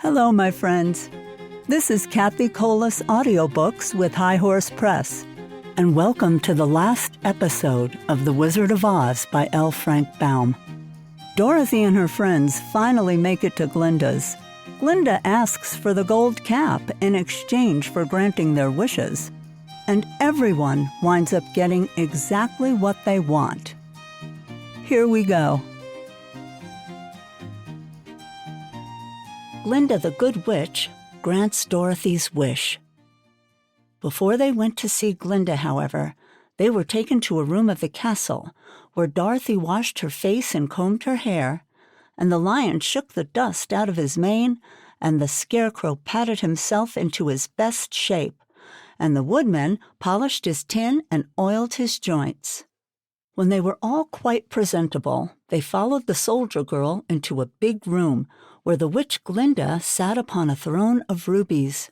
Hello, my friends. This is Cathi Audiobooks with High Horse Press, and welcome to the last episode of The Wizard of Oz by L. Frank Baum. Dorothy and her friends finally make it to Glinda's. Glinda asks for the gold cap in exchange for granting their wishes, and everyone winds up getting exactly what they want. Here we go. Glinda the Good Witch grants Dorothy's wish. Before they went to see Glinda, however, they were taken to a room of the castle where Dorothy washed her face and combed her hair, and the lion shook the dust out of his mane, and the scarecrow patted himself into his best shape, and the woodman polished his tin and oiled his joints. When they were all quite presentable, they followed the soldier girl into a big room where the witch Glinda sat upon a throne of rubies.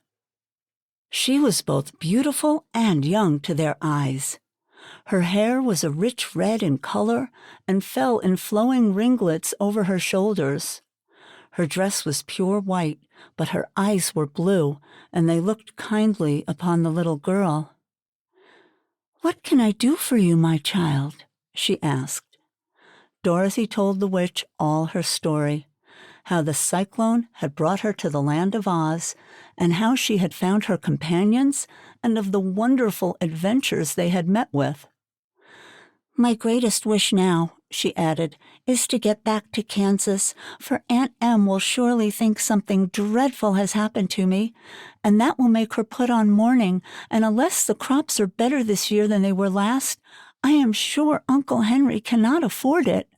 She was both beautiful and young to their eyes. Her hair was a rich red in color and fell in flowing ringlets over her shoulders. Her dress was pure white, but her eyes were blue, and they looked kindly upon the little girl. "What can I do for you, my child?" she asked. Dorothy told the witch all her story, how the cyclone had brought her to the land of Oz, and how she had found her companions, and of the wonderful adventures they had met with. "My greatest wish now," she added, "is to get back to Kansas, for Aunt Em will surely think something dreadful has happened to me, and that will make her put on mourning, and unless the crops are better this year than they were last, I am sure Uncle Henry cannot afford it."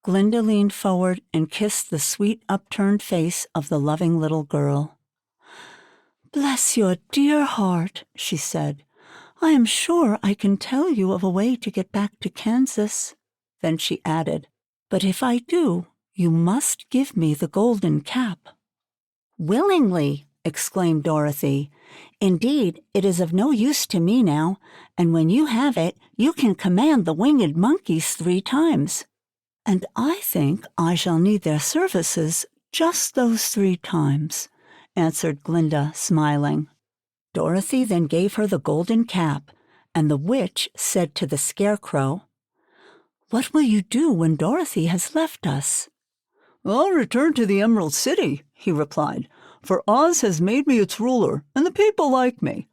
Glinda leaned forward and kissed the sweet upturned face of the loving little girl. "Bless your dear heart," she said. "I am sure I can tell you of a way to get back to Kansas." Then she added, "But if I do, you must give me the golden cap." "Willingly," exclaimed Dorothy. "Indeed, it is of no use to me now, and when you have it, you can command the winged monkeys 3 times. And I think I shall need their services just those 3 times," answered Glinda, smiling. Dorothy then gave her the golden cap, and the witch said to the scarecrow, "What will you do when Dorothy has left us?" "I'll return to the Emerald City," he replied, "for Oz has made me its ruler, and the people like me.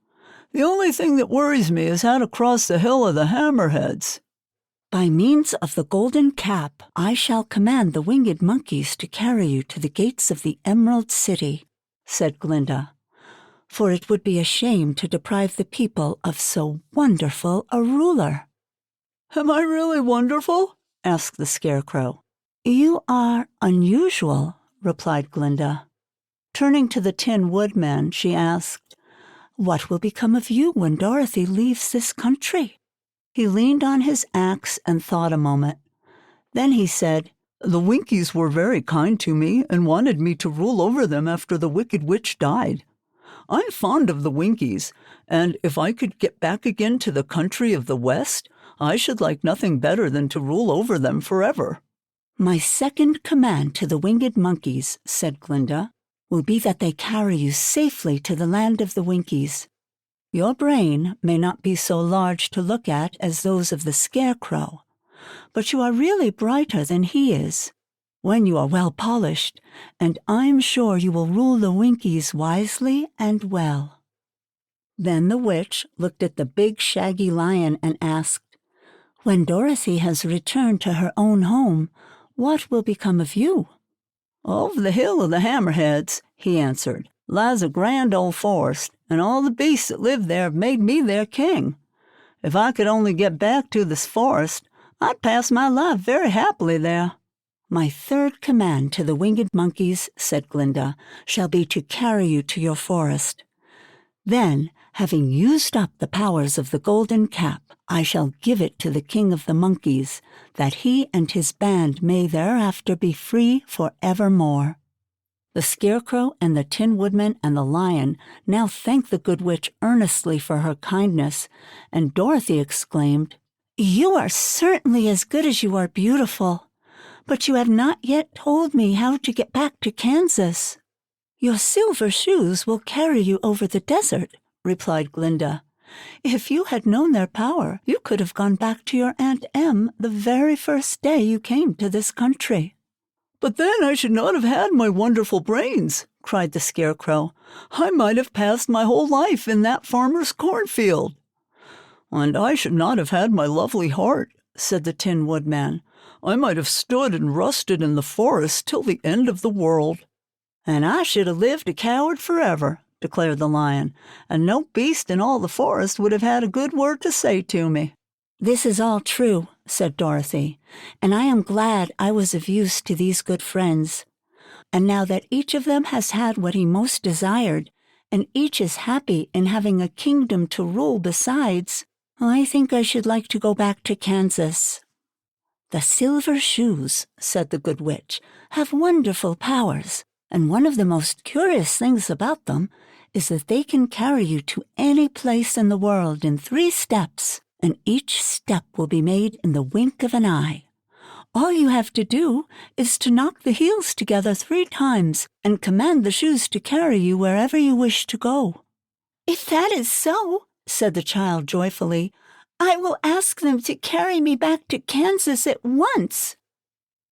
The only thing that worries me is how to cross the Hill of the Hammerheads." "By means of the golden cap, I shall command the winged monkeys to carry you to the gates of the Emerald City," said Glinda, "for it would be a shame to deprive the people of so wonderful a ruler." "Am I really wonderful?" asked the scarecrow. "You are unusual," replied Glinda. Turning to the Tin Woodman, she asked, "What will become of you when Dorothy leaves this country?" He leaned on his axe and thought a moment. Then he said, "The Winkies were very kind to me and wanted me to rule over them after the Wicked Witch died. I'm fond of the Winkies, and if I could get back again to the country of the West, I should like nothing better than to rule over them forever." "My second command to the winged monkeys," said Glinda, "will be that they carry you safely to the land of the Winkies. Your brain may not be so large to look at as those of the scarecrow, but you are really brighter than he is. When you are well polished, and I'm sure you will rule the Winkies wisely and well." Then the witch looked at the big shaggy lion and asked, "When Dorothy has returned to her own home, what will become of you?" "Over the Hill of the Hammerheads," he answered, "lies a grand old forest, and all the beasts that live there have made me their king. If I could only get back to this forest, I'd pass my life very happily there." "My third command to the winged monkeys," said Glinda, "shall be to carry you to your forest. Then, having used up the powers of the golden cap, I shall give it to the king of the monkeys, that he and his band may thereafter be free for evermore." The scarecrow and the Tin Woodman and the lion now thanked the good witch earnestly for her kindness, and Dorothy exclaimed, "You are certainly as good as you are beautiful. But you have not yet told me how to get back to Kansas." "Your silver shoes will carry you over the desert," replied Glinda. "If you had known their power, you could have gone back to your Aunt Em the very first day you came to this country." "But then I should not have had my wonderful brains," cried the Scarecrow. "I might have passed my whole life in that farmer's cornfield." "And I should not have had my lovely heart," said the Tin Woodman. "I might have stood and rusted in the forest till the end of the world." "And I should have lived a coward forever," declared the Lion, "and no beast in all the forest would have had a good word to say to me." "This is all true," said Dorothy, "and I am glad I was of use to these good friends. And now that each of them has had what he most desired, and each is happy in having a kingdom to rule besides, I think I should like to go back to Kansas." "The silver shoes," said the Good Witch, "have wonderful powers, and one of the most curious things about them is that they can carry you to any place in the world in 3 steps, and each step will be made in the wink of an eye. All you have to do is to knock the heels together 3 times and command the shoes to carry you wherever you wish to go." "If that is so," said the child joyfully, "I will ask them to carry me back to Kansas at once."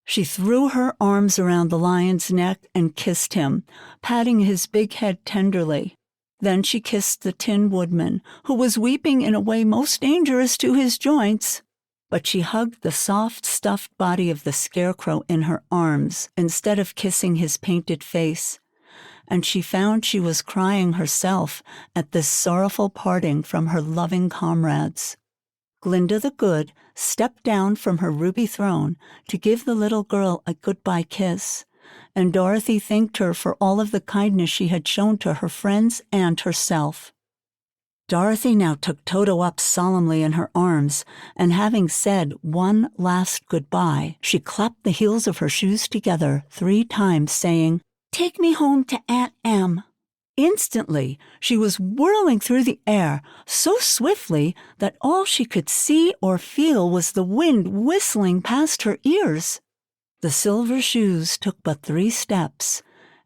She threw her arms around the Lion's neck and kissed him, patting his big head tenderly. Then she kissed the Tin Woodman, who was weeping in a way most dangerous to his joints. But she hugged the soft, stuffed body of the Scarecrow in her arms instead of kissing his painted face, and she found she was crying herself at this sorrowful parting from her loving comrades. Glinda the Good stepped down from her ruby throne to give the little girl a goodbye kiss, and Dorothy thanked her for all of the kindness she had shown to her friends and herself. Dorothy now took Toto up solemnly in her arms, and having said one last goodbye, she clapped the heels of her shoes together 3 times, saying, "Take me home to Aunt Em." Instantly, she was whirling through the air so swiftly that all she could see or feel was the wind whistling past her ears. The silver shoes took but 3 steps,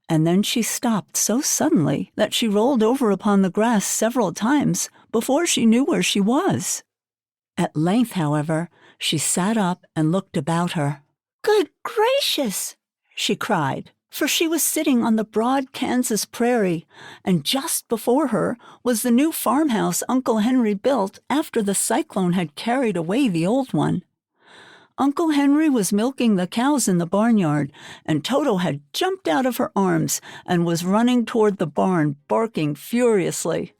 and then she stopped so suddenly that she rolled over upon the grass several times before she knew where she was. At length, however, she sat up and looked about her. "Good gracious!" she cried, for she was sitting on the broad Kansas prairie, and just before her was the new farmhouse Uncle Henry built after the cyclone had carried away the old one. Uncle Henry was milking the cows in the barnyard, and Toto had jumped out of her arms and was running toward the barn, barking furiously.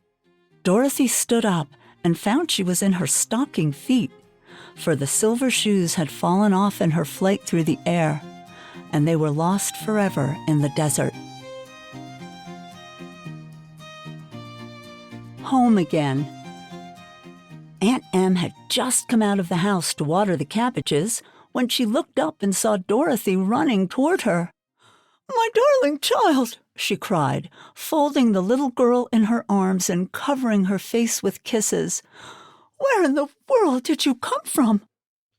Dorothy stood up and found she was in her stocking feet, for the silver shoes had fallen off in her flight through the air, and they were lost forever in the desert. Home again. Aunt Em had just come out of the house to water the cabbages when she looked up and saw Dorothy running toward her. "My darling child!" she cried, folding the little girl in her arms and covering her face with kisses. "Where in the world did you come from?"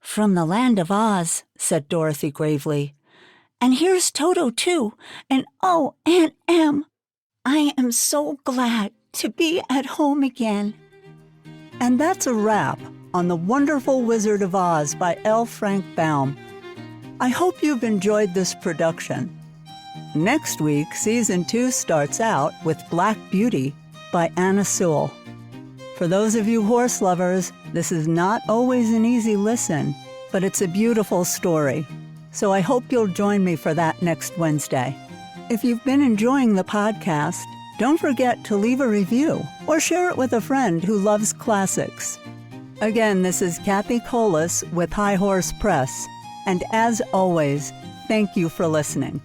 "From the land of Oz," said Dorothy gravely. "And here's Toto, too, and oh, Aunt Em, I am so glad to be at home again." And that's a wrap on The Wonderful Wizard of Oz by L. Frank Baum. I hope you've enjoyed this production. Next week, Season 2 starts out with Black Beauty by Anna Sewell. For those of you horse lovers, this is not always an easy listen, but it's a beautiful story. So I hope you'll join me for that next Wednesday. If you've been enjoying the podcast, don't forget to leave a review or share it with a friend who loves classics. Again, this is Cathi with High Horse Press, and as always, thank you for listening.